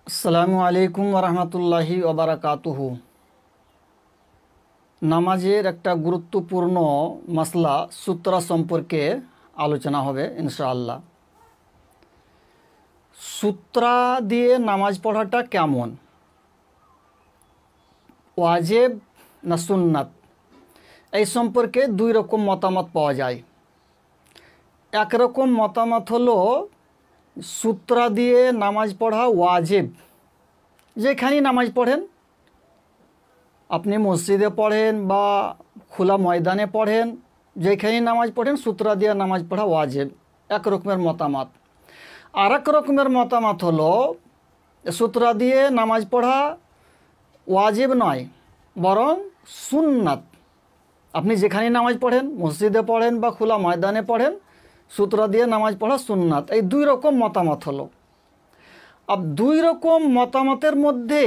আসসালামু আলাইকুম ওরহমতুল্লাহি ওবারাকাতুহু। নামাজের একটা গুরুত্বপূর্ণ মসলা সূত্রা সম্পর্কে আলোচনা হবে ইনশাআল্লাহ। সূত্রা দিয়ে নামাজ পড়াটা কেমন, ওয়াজিব না সুন্নাত, এই সম্পর্কে দুই রকম মতামত পাওয়া যায়। একরকম মতামত হলো সূত্রা দিয়ে নামাজ পড়া ওয়াজিব, যেখানেই নামাজ পড়েন, আপনি মসজিদে পড়েন বা খোলা ময়দানে পড়েন, যেখানেই নামাজ পড়েন সূত্রা দিয়ে নামাজ পড়া ওয়াজিব, এক রকমের মতামত। আর এক রকমের মতামত হলো সূত্রা দিয়ে নামাজ পড়া ওয়াজিব নয়, বরং সুন্নাত। আপনি যেখানেই নামাজ পড়েন, মসজিদে পড়েন বা খোলা ময়দানে পড়েন, সূত্রা দিয়ে নামাজ পড়া সুন্নাত। এই দুই রকম মতামত হলো। अब দুই রকম মতামতের মধ্যে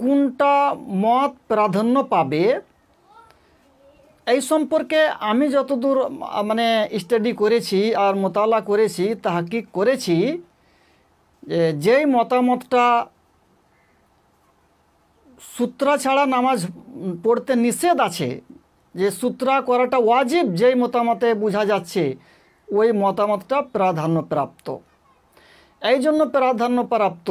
কোনটা মত প্রাধান্য পাবে এই সম্পর্কে আমি যতদূর স্টাডি করেছি আর মোতালা করেছি, তাহকিক করেছি, যেই মতামতটা সূত্রা ছাড়া নামাজ পড়তে নিষেধ আছে, যে সূত্রা করাটা ওয়াজিব, যেই মতামতে বোঝা যাচ্ছে ওই মতামতটা প্রাধান্যপ্রাপ্ত। এই জন্য প্রাধান্যপ্রাপ্ত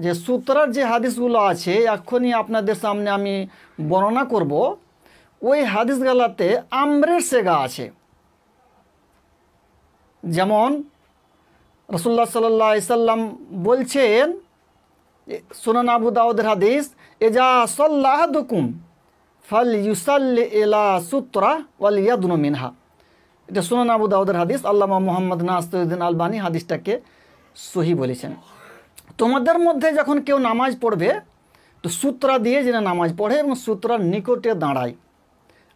যে সূত্রার যে হাদিসগুলো আছে এখনই আপনাদের সামনে আমি বর্ণনা করব, ওই হাদিসগুলোতে আমরের সেগা আছে। যেমন রাসূলুল্লাহ সাল্লাল্লাহু আলাইহি সাল্লাম বলছেন, সুনান আবু দাউদের হাদিস, ইজা সাল্লা আহাদুকুম ফালইউসাল্লি ইলা সূত্রা ওয়াল ইয়াদনু মিনহা। এটা সুনান আবু দাউদের হাদিস। আল্লামা মুহাম্মদ নাসিরুদ্দিন আলবানী হাদিসটাকে সহি বলেছেন। তোমাদের মধ্যে যখন কেউ নামাজ পড়বে তো সূত্রা দিয়ে যেন নামাজ পড়ে এবং সূত্রার নিকটে দাঁড়ায়।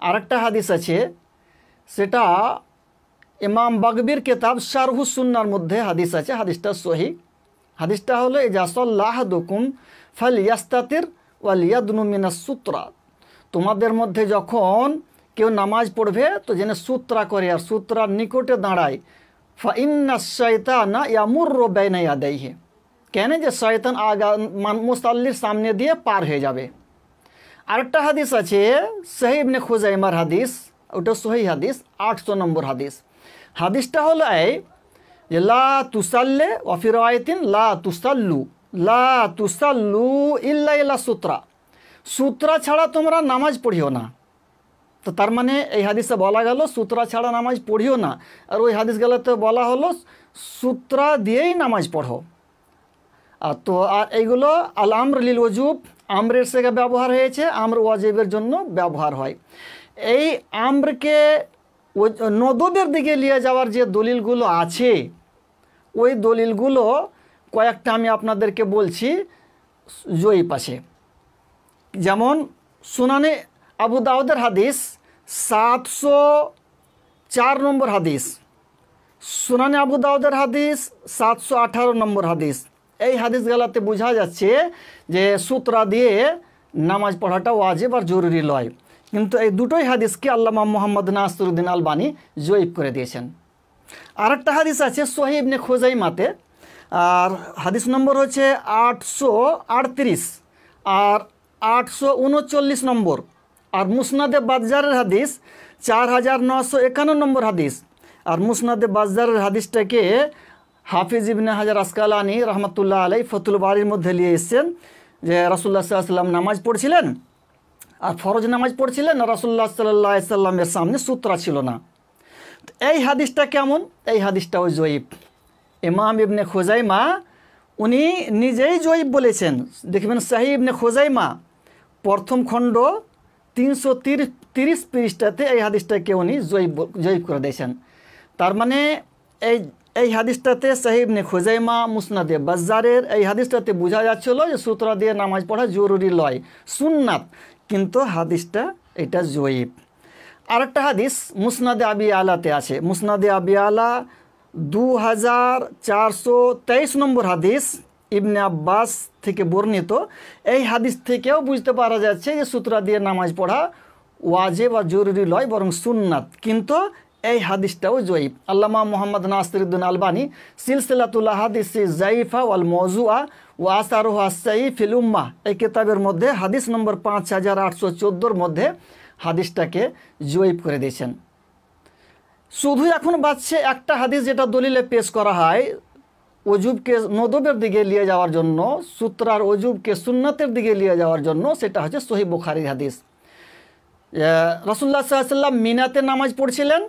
আরেকটা হাদিস আছে, সেটা ইমাম বাগবির কিতাব শারহুস সুন্নাহর মধ্যে হাদিস আছে, হাদিসটা সহি। হাদিসটা হলো ইজা সাল্লা আহাদুকুম ফালইয়াস্তাতির ওয়াল ইয়াদনু মিনাস সূত্রা। তোমাদের মধ্যে যখন কেউ নামাজ পড়বে তো যেন সূত্রা করে আর সূত্রার নিকটে দাঁড়ায়। ফাইন্না শাইতানা ইয়ামুররু বাইনা ইয়াদাইহি, কেন যে শয়তান মুসাল্লির সামনে দিয়ে পার হয়ে যাবে। আরেকটা হাদিস আছে সহিহ ইবনে খুজাইমার হাদিস, ওটা সহি হাদিস, 800 নম্বর হাদিস। হাদিসটা হলো এই যে লা তুসাল্লে ওয়া ফি রাওয়ায়াতিন লা তুসাল্লু ইল্লা ইলা সূত্রা, সূত্রা ছাড়া তোমরা নামাজ পড়িও না। তো তার মানে এই হাদিসে বলা গেল সূত্রা ছাড়া নামাজ পড়িও না, আর ওই হাদিসগুলোতে বলা হলো সূত্রা দিয়েই নামাজ পড়ো। আর এইগুলো আল আমর লিল ওয়াজুব, আমরের সেগা ব্যবহার হয়েছে, আমর ওয়াজিবের জন্য ব্যবহার হয়। এই আমরকে নদবের দিকে নিয়ে যাওয়ার যে দলিলগুলো আছে, ওই দলিলগুলো কয়েকটা আমি আপনাদেরকে বলছি জয়ীফ আছে। যেমন সুনানে আবু দাউদের হাদিস 704 নম্বর হাদিস, সুনানে আবু দাউদের হাদিস 718 নম্বর হাদিস। এই হাদিসগুলোতে বোঝা যাচ্ছে যে সূত্রা দিয়ে নামাজ পড়াটা ওয়াজিব আর জরুরি লয়, কিন্তু এই দুটোই হাদিসকে আল্লামা মুহাম্মদ নাসিরুদ্দিন আলবানী জয়ীফ করে দিয়েছেন। আরেকটা হাদিস আছে সহিহ ইবনে খুজাইমাতে, আর হাদিস নম্বর হচ্ছে 838 আর 839 নম্বর। আর মুসনাদে বাজ্জারের হাদিস 4951 নম্বর হাদিস। আর মুসনাদে বাজ্জারের হাদিসটাকে হাফিজ ইবনে হাজার আসকালানি রহমতুল্লাহ আলাই ফতুল বারির মধ্যে নিয়ে এসেছেন, যে রাসূলুল্লাহ সাল্লাল্লাহু আলাইহি সাল্লাম নামাজ পড়ছিলেন, আর ফরজ নামাজ পড়ছিলেন, আর রাসূলুল্লাহ সাল্লাল্লাহু আলাইহি সাল্লামের সামনে সূত্রা ছিল না। এই হাদিসটা কেমন? এই হাদিসটাও জয়ীফ। ইমাম ইবনে খুজাইমা উনি নিজেই জয়ীফ বলেছেন। দেখবেন সহিহ ইবনে খুজাইমা প্রথম খণ্ড 330 পৃষ্ঠাতে এই হাদিসটাকে উনি জয়ীফ করে দিয়েছেন। তার মানে এই হাদিসটাতে সহিহ ইবনে খুজাইমা, মুসনাদে বাজ্জারের এই হাদিসটাতে বোঝা যাচ্ছিল যে সূত্রা দিয়ে নামাজ পড়া জরুরি লয়, সুন্নাত, কিন্তু হাদিসটা এটা জয়ীফ। আরেকটা হাদিস মুসনাদে আবি আলাতে আছে, মুসনাদে আবি আলা 2423 নম্বর হাদিস, ইবনে আব্বাস থেকে বর্ণিত। এই হাদিস থেকেও বুঝতে পারা যাচ্ছে যে সূত্রা দিয়ে নামাজ পড়া ওয়াজিব বা জরুরি লয়, বরং সুন্নাত, কিন্তু এই হাদিসটাও জয়ীফ। আল্লামা মোহাম্মদ নাসিরুদ্দিন আলবানী সিলসিলাতুল আহাদিস জাইফা ওয়াল মওজুআ ওয়া আসারুহা সাইয়্যিফ ফিল উম্মাহ এই কিতাবের মধ্যে হাদিস নম্বর 5814 মধ্যে হাদিসটাকে জয়ীফ করে দিয়েছেন। শুধু এখন বাঁচছে একটা হাদিস যেটা দলিলে পেশ করা হয় ওজুবকে নদবের দিকে নিয়ে যাওয়ার জন্য, সূত্রার ওজুবকে সুন্নতের দিকে নিয়ে যাওয়ার জন্য, সেটা হচ্ছে সহিহ বুখারীর হাদিস। রাসূলুল্লাহ সাল্লাল্লাহু আলাইহি ওয়াসাল্লাম মিনাতে নামাজ পড়ছিলেন,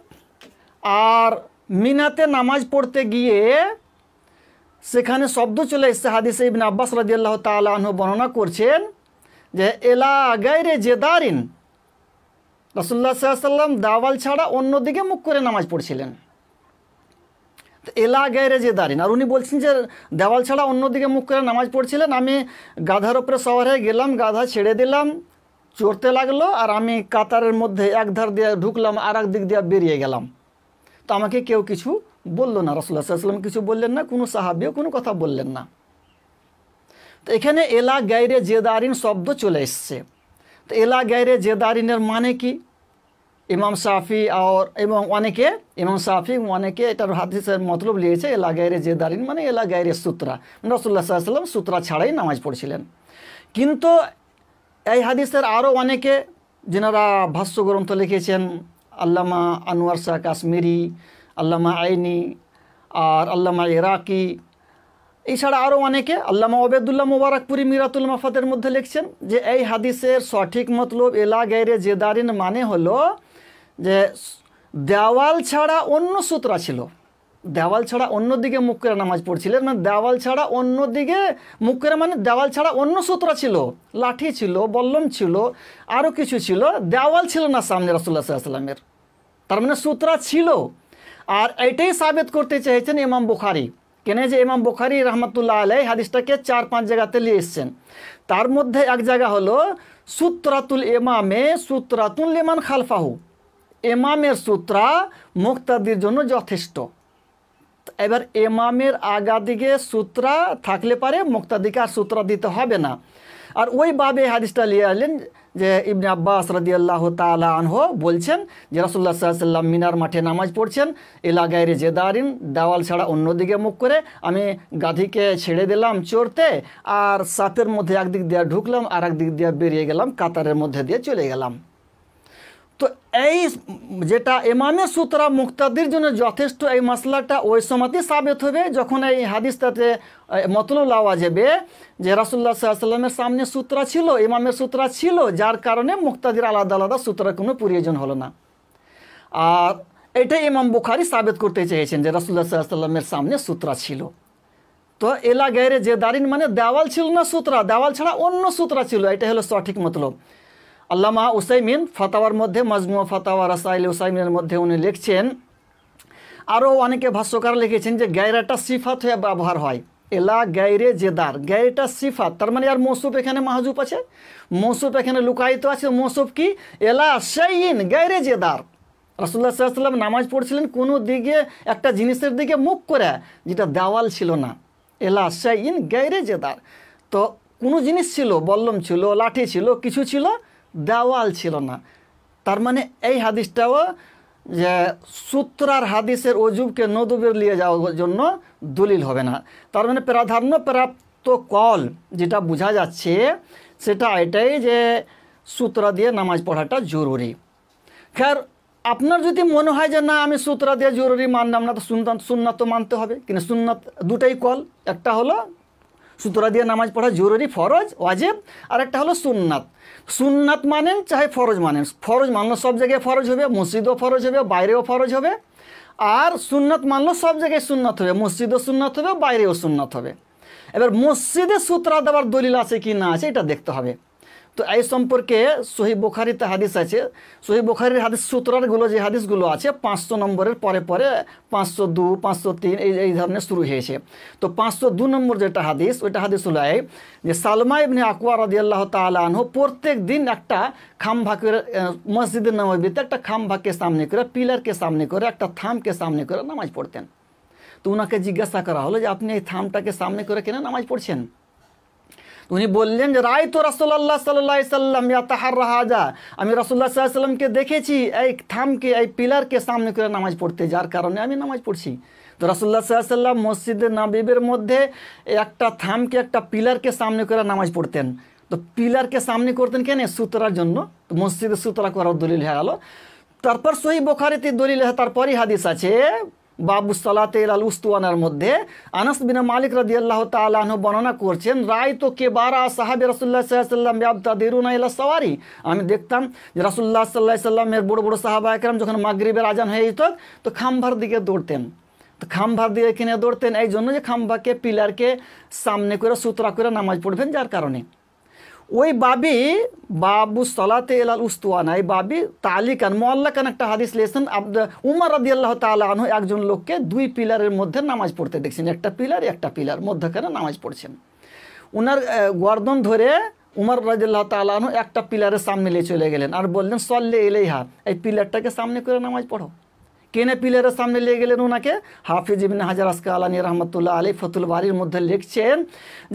আর মিনাতে নামাজ পড়তে গিয়ে সেখানে শব্দ চলে এসছে। হাদিসে ইবনে আব্বাস রাদিয়াল্লাহু তাআলা আনহু বর্ণনা করছেন যে এলা গায়রে জেদারিন, রাসূলুল্লাহ সাল্লাল্লাহু আলাইহি ওয়াসাল্লাম দাওয়াল ছাড়া অন্যদিকে মুখ করে নামাজ পড়ছিলেন। এলা গায়রে জেদারিন, আর উনি বলছেন যে দেওয়াল ছাড়া অন্যদিকে মুখ করে নামাজ পড়ছিলেন। আমি গাধার উপরে সওয়ার হয়ে গেলাম, গাধা ছেড়ে দিলাম, চড়তে লাগলো, আর আমি কাতারের মধ্যে এক ধার দিয়ে ঢুকলাম, আর এক দিক দিয়ে বেরিয়ে গেলাম। তো আমাকে কেউ কিছু বলল না, রাসূলুল্লাহ সাল্লাল্লাহু আলাইহি ওয়াসাল্লাম কিছু বললেন না, কোনো সাহাবীও কোনো কথা বললেন না। তো এখানে এলা গায়রে জেদারিন শব্দ চলে এসছে। তো এলা গায়রে জেদারিনের মানে কি? ইমাম শাফি এবং অনেকে এটার হাদিসের মতলব লিয়েছে এলা গায়রে জেদারিন মানে এলা গায়রে সূত্রা, রাসূলুল্লাহ সাল্লাল্লাহু আলাইহি ওয়াসাল্লাম সূত্রা ছাড়াই নামাজ পড়ছিলেন। কিন্তু এই হাদিসের আরও অনেকে যেনারা ভাষ্য গ্রন্থ লিখেছেন, আল্লামা আনোয়ার শাহ কাশ্মীরি, আল্লামা আইনি আর আল্লামা ইরাকি, এছাড়া আরও অনেকে, আল্লামা ওবেদুল্লাহ মুবারকপুরি মিরাতুল মাফাতের মধ্যে লিখছেন যে এই হাদিসের সঠিক মতলব এলা গায়রে জেদারিন মানে হলো যে দেওয়াল ছাড়া অন্য সূত্রা ছিল, দেওয়াল ছাড়া অন্যদিকে মুখ করে নামাজ পড়ছিলেন, মানে দেওয়াল ছাড়া অন্যদিকে মুখ করে মানে দেওয়াল ছাড়া অন্য সূত্রা ছিল, লাঠি ছিল, বল্লম ছিল, আরও কিছু ছিল, দেওয়াল ছিল না সামনে রাসূলুল্লাহ সাল্লাল্লাহু আলাইহি ওয়াসাল্লামের, তার মানে সূত্রা ছিল। আর এইটাই সাবিত করতে চেয়েছেন ইমাম বুখারী, কেন যে ইমাম বুখারী রহমাতুল্লাহ আলাইহি হাদিসটাকে 4-5 জায়গাতে নিয়ে এসেছেন। তার মধ্যে এক জায়গা হলো সূত্রাতুল ইমামে সূত্রাতুল লিমান খালফাহু, ইমামের সূত্রা মুক্তাদির জন্য যথেষ্ট। এবার ইমামের আগা দিকে সূত্রা থাকলে পারে মুক্তাদিকে আর সূত্রা দিতে হবে না। আর ওইভাবে হাদিসটা নিয়ে আনলেন যে ইবনে আব্বাস রাদিয়াল্লাহু তাআলা আনহু বলছেন যে রাসূলুল্লাহ সাল্লাল্লাহু আলাইহি ওয়াসাল্লাম মিনার মাঠে নামাজ পড়ছেন এলা গায়রে জেদারিন, দেওয়াল ছাড়া অন্যদিকে মুখ করে, আমি গাধীকে ছেড়ে দিলাম চড়তে, আর সাফের মধ্যে একদিক দিয়ে ঢুকলাম আর একদিক দিয়ে বেরিয়ে গেলাম, কাতারের মধ্যে দিয়ে চলে গেলাম। তো এই যেটা ইমামের সূত্রা মুক্তাদির জন্য যথেষ্ট, এই মশলাটা ওই সময়তেই সাবিত হবে যখন এই হাদিসটাতে মতলব লাওয়া যাবে যে রাসূলুল্লাহ সাল্লাল্লাহু আলাইহি ওয়াসাল্লামের সামনে সূত্রা ছিল, ইমামের সূত্রা ছিল, যার কারণে মুক্তাদির আলাদা আলাদা সূত্রার কোনো প্রয়োজন হলো না। আর এটাই ইমাম বুখারী সাবিত করতে চেয়েছেন যে রাসূলুল্লাহ সাল্লাল্লাহু আলাইহি ওয়াসাল্লামের সামনে সূত্রা ছিল। তো এলা গায়রে জেদারিন মানে দেওয়াল ছিল না সূত্রা, দেওয়াল ছাড়া অন্য সূত্রা ছিল, এটা হলো সঠিক মতলব। আল্লামা উসাইমিন ফাতাওয়ার মধ্যে মাজমুয়া ফাতাওয়া রাসাইল উসাইমিনের মধ্যে উনি লিখছেন, আরও অনেকে ভাষ্যকার লিখেছেন যে গায়রাটা সিফাত হয়ে ব্যবহার হয়, এলা গায়রে জেদার, গায়রেটা সিফাত, তার মানে আর মৌসুফ এখানে মাহজুব আছে, মৌসুফ এখানে লুকায়িত আছে। মৌসুফ কি? এলা শাইইন গায়রে জেদার, রাসূলুল্লাহ সাল্লাল্লাহু আলাইহি ওয়াসাল্লাম নামাজ পড়ছিলেন কোনো দিকে একটা জিনিসের দিকে মুখ করে যেটা দেওয়াল ছিল না, এলা শাইইন গায়রে জেদার। তো কোনো জিনিস ছিল, বল্লম ছিল, লাঠি ছিল, কিছু ছিল, দেওয়াল ছিল না। তার মানে এই হাদিসটাও যে সূত্রার হাদিসের ওজুবকে নদবের নিয়ে যাওয়ার জন্য দলিল হবে না। তার মানে প্রাধান্য প্রাপ্ত কল যেটা বোঝা যাচ্ছে সেটা এটাই যে সূত্রা দিয়ে নামাজ পড়াটা জরুরি। খैर আপনার যদি মনে হয় যে না আমি সূত্রা দিয়ে জরুরি মানলাম না, তো সুন্নাত তো মানতে হবে, কিন্তু সুন্নাত দুটাই কল, একটা হলো সূত্রা দিয়ে নামাজ পড়া জরুরি ফরজ ওয়াজিব, আর একটা হলো সুন্নাত। সুন্নাত মানেন চাহে ফরজ মানেন, ফরজ মানলো সব জায়গায় ফরজ হবে, মসজিদও ফরজ হবে, বাইরেও ফরজ হবে, আর সুন্নাত মানলো সব জায়গায় সুন্নাত হবে, মসজিদও সুন্নাত হবে, বাইরেও সুন্নাত হবে। এবার মসজিদে সূত্রা দেওয়ার দলিল আছে কি না আছে এটা দেখতে হবে। তো এই সম্পর্কে সহিহ বুখারীতে হাদিস আছে, সহিহ বুখারীর হাদিস সূত্রগুলো যে হাদিসগুলো আছে 500 নম্বরের পরে পরে 502, 503 এই ধরনের শুরু হয়েছে। তো 502 নম্বর যেটা হাদিস, ওইটা হাদিস হলো এই যে সালমা ইবনে আকওয়া রাদিয়াল্লাহু তাআলা আনহু প্রত্যেক দিন একটা খাম্ভা করে মসজিদে নববীতে একটা খাম্ভাকে সামনে করে, পিলারকে সামনে করে, একটা থামকে সামনে করে নামাজ পড়তেন। তো ওনাকে জিজ্ঞাসা করা হলো যে আপনি এই থামটাকে সামনে করে কেন নামাজ পড়ছেন? উনি বললেন যে রাই তো রাসূলুল্লাহ সাল্লাল্লাহু আলাইহি সাল্লাম ইয়াতাহাররা হাজা, আমি রাসূলুল্লাহ সাল্লাল্লাহু আলাইহি সাল্লামকে দেখেছি এই থামকে এই পিলারকে সামনে করে নামাজ পড়তে, যার কারণে আমি নামাজ পড়ছি। তো রাসূলুল্লাহ সাল্লাল্লাহু আলাইহি সাল্লাম মসজিদে নববীর মধ্যে একটা থামকে একটা পিলারকে সামনে করে নামাজ পড়তেন। তো পিলারকে সামনে করতেন কেন? সুতরার জন্য। তো মসজিদে সুতরা করার দলিল হয়ে গেল। তারপর সহিহ বুখারীতে দলিল হয়, তারপরই হাদিস আছে বাবু সালাতে ইলাল উস্তুয়ানার মধ্যে আনাস বিন মালিক রাদিয়াল্লাহু তাআলা আনহু বর্ণনা করছেন, রায় তো কেবারা সাহাবী রাসূলুল্লাহ সাল্লাল্লাহু আলাইহি সাল্লাম ইয়াবতাদিরুনা ইলা সাওয়ারি, আমি দেখতাম যে রাসূলুল্লাহ সাল্লাল্লাহু আলাইহি সাল্লামের বড় বড় সাহাবা একরাম যখন মাগরিবের আজান হয়ে যেত তো খাম্বার দিকে দৌড়তেন। তো খাম্বার দিকে কিনে দৌড়তেন এই জন্য যে খাম্বাকে পিলারকে সামনে করে সুতরা করে নামাজ পড়বেন, যার কারণে। ওই বাবু সালাতে ইলাল উস্তুয়ানা, এই বাবি তালিকান মুআল্লাকান একটা হাদিস লিখেছেন উমর রাদিয়াল্লাহু তাআলা আনহু একজন লোককে দুই পিলারের মধ্যে নামাজ পড়তে দেখছেন, একটা পিলার মধ্যখানে নামাজ পড়ছেন। উনার গর্দন ধরে উমর রাদিয়াল্লাহু তাআলা আনহু একটা পিলারের সামনে নিয়ে চলে গেলেন আর বললেন সল্লি ইলাইহা, এই পিলারটাকে সামনে করে নামাজ পড়ো। কেনে পিলারের সামনে নিয়ে গেলেন ওনাকে? হাফিজ ইবনে হাজার আসকালানী রাহমাতুল্লাহ আলাইহি ফাতুল বারীর মধ্যে লিখছেন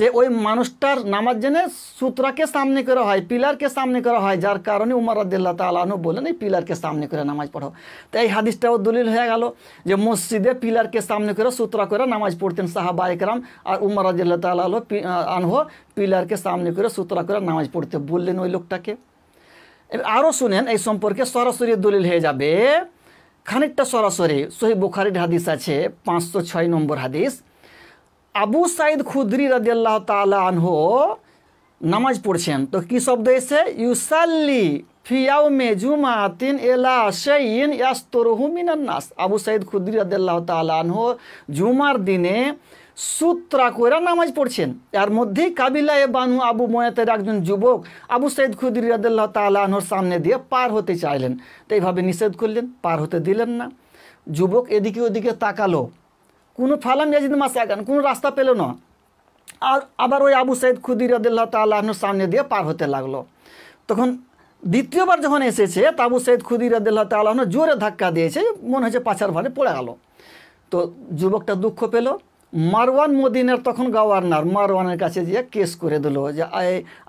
যে ওই মানুষটার নামাজ জেনে সূত্রাকে সামনে করা হয়, পিলারকে সামনে করা হয়, যার কারণে উমর রাদিয়াল্লাহু তাআলা আনহু বললেন এই পিলারকে সামনে করে নামাজ পড়ো। তো এই হাদিসটাও দলিল হয়ে গেল যে মসজিদে পিলারকে সামনে করে সূত্রা করে নামাজ পড়তেন সাহাবা একরাম, আর উমর রাদিয়াল্লাহু তাআলা আনহু পিলারকে সামনে করে সূত্রা করে নামাজ পড়তে বললেন ওই লোকটাকে। আরও শুনেন, এই সম্পর্কে সরাসরি দলিল হয়ে যাবে খানিকটা সরাসরি। সহিহ বুখারীর হাদিস আছে 506 নম্বর হাদিস, আবু সাঈদ খুদরি রাদিয়াল্লাহু তাআলা আনহু নামাজ পড়ছেন। তো কি শব্দ এসে? ইউসাল্লি ফি ইয়াউমি জুমাতিন ইলা শাইইন ইয়াসতুরুহু মিনান নাস। আবু সাঈদ খুদরি রাদিয়াল্লাহু তাআলা আনহু জুমার দিনে সূত্রা করে নামাজ পড়ছেন। এর মধ্যেই কাবিলায়ে বানু আবু মুয়াতের একজন যুবক আবু সাঈদ খুদরি রাদিয়াল্লাহু তাআলা আনহুর সামনে দিয়ে পার হতে চাইলেন। তো এইভাবে নিষেধ করলেন, পার হতে দিলেন না। যুবক এদিকে ওদিকে তাকালো, কোনো ফালাম ইয়াজিদ মাসাগান, কোনো রাস্তা পেল না। আর আবার ওই আবু সাঈদ খুদরি রাদিয়াল্লাহু তাআলা আনহুর সামনে দিয়ে পার হতে লাগলো। তখন দ্বিতীয়বার যখন এসেছে তা আবু সাঈদ খুদরি রাদিয়াল্লাহু তাআলা আনহু জোরে ধাক্কা দিয়েছে, মনে হচ্ছে পাছার ভারে পড়ে গেল। তো যুবকটা দুঃখ পেল। মারওয়ান মদিনার তখন গভর্নর, মারওয়ানের কাছে গিয়ে কেস করে দিল যে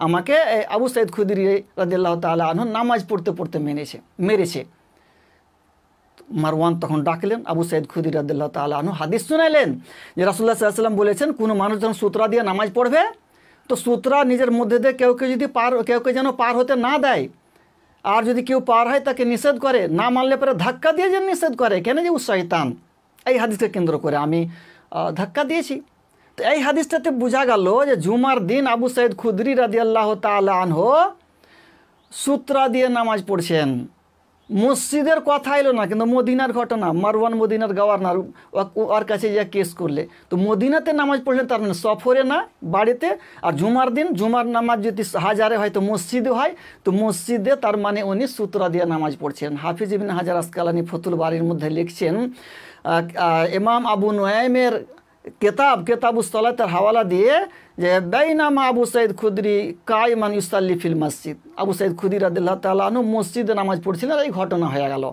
আমাকে আবু সাঈদ খুদরি রাদিয়াল্লাহু তাআলা আনহু নামাজ পড়তে পড়তে মেরেছে। মারওয়ান তখন ডাকলেন আবু সাঈদ খুদরি রাদিয়াল্লাহু তাআলা আনহু, হাদিস শুনাইলেন যে রাসূলুল্লাহ সাল্লাল্লাহু আলাইহি সাল্লাম বলেছেন কোনো মানুষ যখন সূত্রা দিয়ে নামাজ পড়বে তো সূত্রা নিজের মধ্যে দিয়ে কেউ যদি কেউ যেন পার হতে না দেয়, আর যদি কেউ পার হয় তাকে নিষেধ করে, না মানলে পরে ধাক্কা দিয়ে যেন নিষেধ করে, কেন যে শয়তান। এই হাদিসকে কেন্দ্র করে আমি ধাক্কা দিয়েছি। তো এই হাদিসটাতে বোঝা গেল যে জুমার দিন আবু সাঈদ খুদরি রাদিয়াল্লাহু তাআলা আনহু সূত্রা দিয়ে নামাজ পড়ছেন। মসজিদের কথা এলো না, কিন্তু মদিনার ঘটনা, মারওয়ান মদিনার গভর্নর ওর কাছে যা কেস করলে, তো মদিনাতে নামাজ পড়লেন, তার মানে সফরে না বাড়িতে। আর জুমার দিন জুমার নামাজ যদি হাজারে হয় তো মসজিদে হয়, তো মসজিদে তার মানে উনি সূত্রা দিয়ে নামাজ পড়ছেন। হাফিজ ইবনে হাজার আসকালানী ফাতুল বারীর মধ্যে লিখছেন, ইমাম আবু নুয়াইমের কেতাবুস সালাতের হাওয়ালা দিয়ে যে বাইনামা আবু সাঈদ খুদরি কাইমান ইউসাল্লি ফিল মসজিদ, আবু সাঈদ খুদরি রাদিয়াল্লাহু তাআলা আনহু মসজিদে নামাজ পড়ছিলেন, এই ঘটনা হয়ে গেল।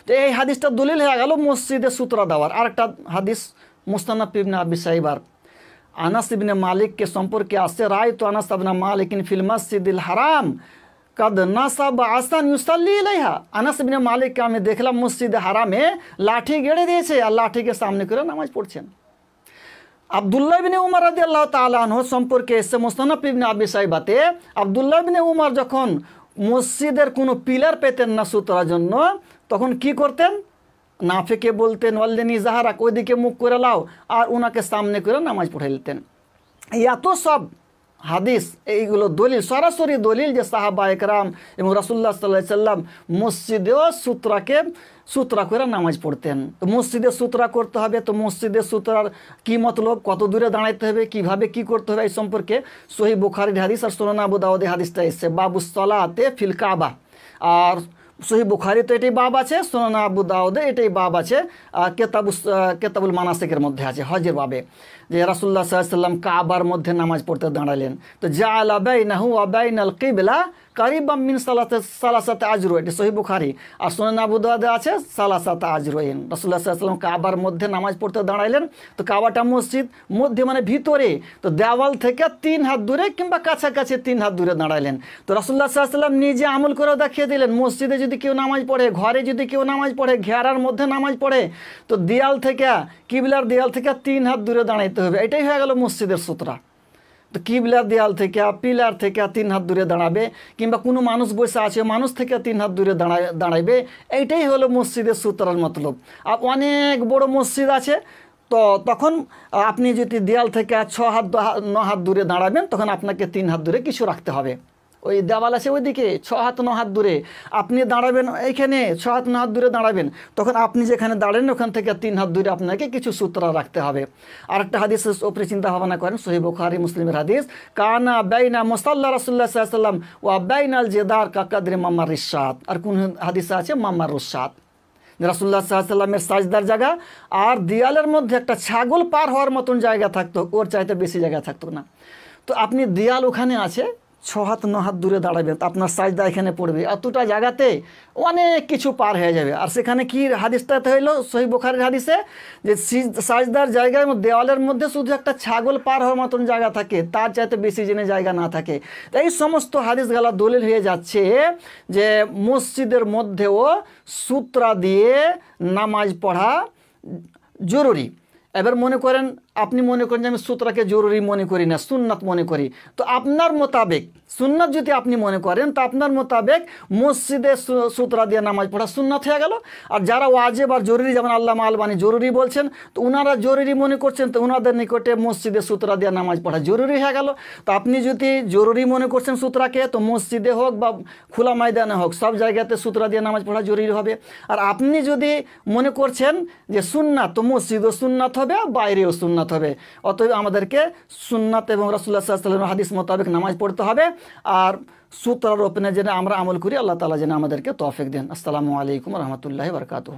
তো এই হাদিসটা দলিল হয়ে গেল মসজিদে সূত্রা দেওয়ার। আরেকটা হাদিস মুস্তানাদ ইবনে আবি শাইবার আনাস ইবনে মালিককে সম্পর্কে আসছে, রায় তো আনাস ইবনে মালিকিন ফিল মসজিদিল হারাম কাদ নাসাবা আসান ইউসাল্লি ইলাইহা। আনাস ইবনে মালিককে আমি দেখলাম মসজিদে হারামে লাঠি গেড়ে দিয়েছে আর লাঠিকে সামনে করে নামাজ পড়ছেন। আব্দুল্লাহ ইবনে উমর রাদিয়াল্লাহু তাআলা আনহু সম্পর্কে এসে মুস্তানাদ ইবনে আবি শাইবাতে আব্দুল্লাহ ইবনে উমর যখন মসজিদের কোনো পিলার পেতেন না সূত্রার জন্য, তখন কি করতেন? নাফিকে বলতেন ওয়াল্লিনি জাহারাক, ওইদিকে মুখ করে লাও, আর ওনাকে সামনে করে নামাজ পড়ে নিতেন। এত সব হাদিস, এইগুলো দলিল, সরাসরি দলিল যে সাহাবা একরাম এবং রাসূলুল্লাহ সাল্লাল্লাহু আলাইহি সাল্লাম মসজিদেও সূত্রা করে নামাজ পড়তেন। তো মসজিদে সূত্রা করতে হবে, তো মসজিদে সূত্রার কি মতলব, কত দূরে দাঁড়াইতে হবে, কিভাবে কি করতে হবে, এই সম্পর্কে সহিহ বুখারীর হাদিস আর সুনান আবু দাউদের হাদিসটা এসেছে বাবুস সালাতে ফিল কাবা। আর সহিহ বুখারীতে এটাই বাব আছে, সুনান আবু দাউদে এটাই বাব আছে, কেতাবুল মানাসিকের মধ্যে আছে হজের বাবে, যে রাসূলুল্লাহ সাল্লাল্লাহু আলাইহি ওয়াসাল্লাম কাবার মধ্যে নামাজ পড়তে দাঁড়ালেন, তো জাআলা বাইনাহু ওয়া বাইনাল কিবলা কারিবাম মিন সালাসাতে আজরুইন, এটি সহিহ বুখারী। আর সুনান আবু দাউদে আছে সালাসাতে আজরুইন, রাসূলুল্লাহ সাল্লাল্লাহু আলাইহি ওয়াসাল্লাম কাবার মধ্যে নামাজ পড়তে দাঁড়াইলেন। তো কাবাটা মসজিদ মধ্যে মানে ভিতরে, তো দেওয়াল থেকে 3 হাত দূরে কিংবা কাছাকাছি 3 হাত দূরে দাঁড়াইলেন। তো রাসূলুল্লাহ সাল্লাল্লাহু আলাইহি ওয়াসাল্লাম নিজে আমল করে দেখিয়ে দিলেন, মসজিদে যদি কেউ নামাজ পড়ে, ঘরে যদি কেউ নামাজ পড়ে, ঘেরার মধ্যে নামাজ পড়ে, তো দেয়াল থেকে, কিবলার দেয়াল থেকে 3 হাত দূরে দাঁড়াইতে হবে। এটাই হয়ে গেল মসজিদের সূত্রা। তো কিবলার দেয়াল থেকে, পিলার থেকে 3 হাত দূরে দাঁড়াবে, কিংবা কোনো মানুষ বসে আছে মানুষ থেকে 3 হাত দূরে দাঁড়াইবে। এইটাই হলো মসজিদের সূত্রার মতলব। আর অনেক বড় মসজিদ আছে, তো তখন আপনি যদি দেয়াল থেকে 6 হাত 9 হাত দূরে দাঁড়াবেন, তখন আপনাকে 3 হাত দূরে কিছু রাখতে হবে। ওই দেওয়াল আছে ওইদিকে 6 হাত 9 হাত দূরে, আপনি দাঁড়াবেন এইখানে 6 হাত 9 হাত দূরে দাঁড়াবেন, তখন আপনি যেখানে দাঁড়ান ওখান থেকে 3 হাত দূরে আপনাকে কিছু সূত্রা রাখতে হবে। আরেকটা হাদিসের উপরে চিন্তা ভাবনা করেন, সহিহ বুখারী মুসলিমের হাদিস, কানা বাইনা মুসাল্লা রাসূলুল্লাহ সাল্লাল্লাহু আলাইহি ওয়াসাল্লাম ওয়া বাইনাল জিদার কাকাদরি মাম্মার রিশাদ। আর কোন হাদিসে আছে মাম্মার রুশাদ, রাসূলুল্লাহ সাল্লাল্লাহু আলাইহি ওয়াসাল্লামের সাজদার জায়গা আর দেয়ালের মধ্যে একটা ছাগল পার হওয়ার মতন জায়গা থাকতো, ওর চাইতে বেশি জায়গা থাকতো না। তো আপনি দেয়াল ওখানে আছে, 6 হাত 9 হাত দূরে দাঁড়াবেন, তো আপনার সাজদা এখানে পড়বে, এতটা জায়গাতে অনেক কিছু পার হয়ে যাবে। আর সেখানে কি হাদিসটাতে হইলো সহিহ বুখারীর হাদিসে, যে সাজদার জায়গায় দেওয়ালের মধ্যে শুধু একটা ছাগল পার হওয়ার মতন জায়গা থাকে, তার চাইতে বেশি জেনে জায়গা না থাকে। তাই এই সমস্ত হাদিসগুলো দলিল হয়ে যাচ্ছে যে মসজিদের মধ্যেও সূত্রা দিয়ে নামাজ পড়া জরুরি। এবার মনে করেন, আপনি মনে করেন যে আমি সূত্রাকে জরুরি মনে করি না, সুন্নাত মনে করি, তো আপনার মোতাবেক সুন্নাত যদি আপনি মনে করেন, তো আপনার মোতাবেক মসজিদে সূত্রা দিয়ে নামাজ পড়া সুন্নাত হয়ে গেল। আর যারা ওয়াজিব আর জরুরি, যেমন আল্লামা আলবানী জরুরি বলছেন, তো ওনারা জরুরি মনে করছেন, তো ওনাদের নিকটে মসজিদে সূত্রা দিয়ে নামাজ পড়া জরুরি হয়ে গেল। তো আপনি যদি জরুরি মনে করছেন সূত্রাকে, তো মসজিদে হোক বা খোলা ময়দানে হোক সব জায়গাতে সূত্রা দিয়ে নামাজ পড়া জরুরি হবে। আর আপনি যদি মনে করছেন যে সুন্নাত, তো মসজিদও সুন্নাত হবে আর বাইরেও সুন্নাত হবে। অতএব আমাদেরকে সুন্নাত এবং রাসূলুল্লাহ সাল্লাল্লাহু আলাইহি ওয়াসাল্লামের হাদিস মোতাবেক নামাজ পড়তে হবে। আর সূত্রার ওপরে যেন আমরা আমল করি, আল্লাহ তাআলা যেন আমাদেরকে তৌফিক দেন। আসসালামু আলাইকুম ওয়া রাহমাতুল্লাহি ওয়া বারাকাতুহু।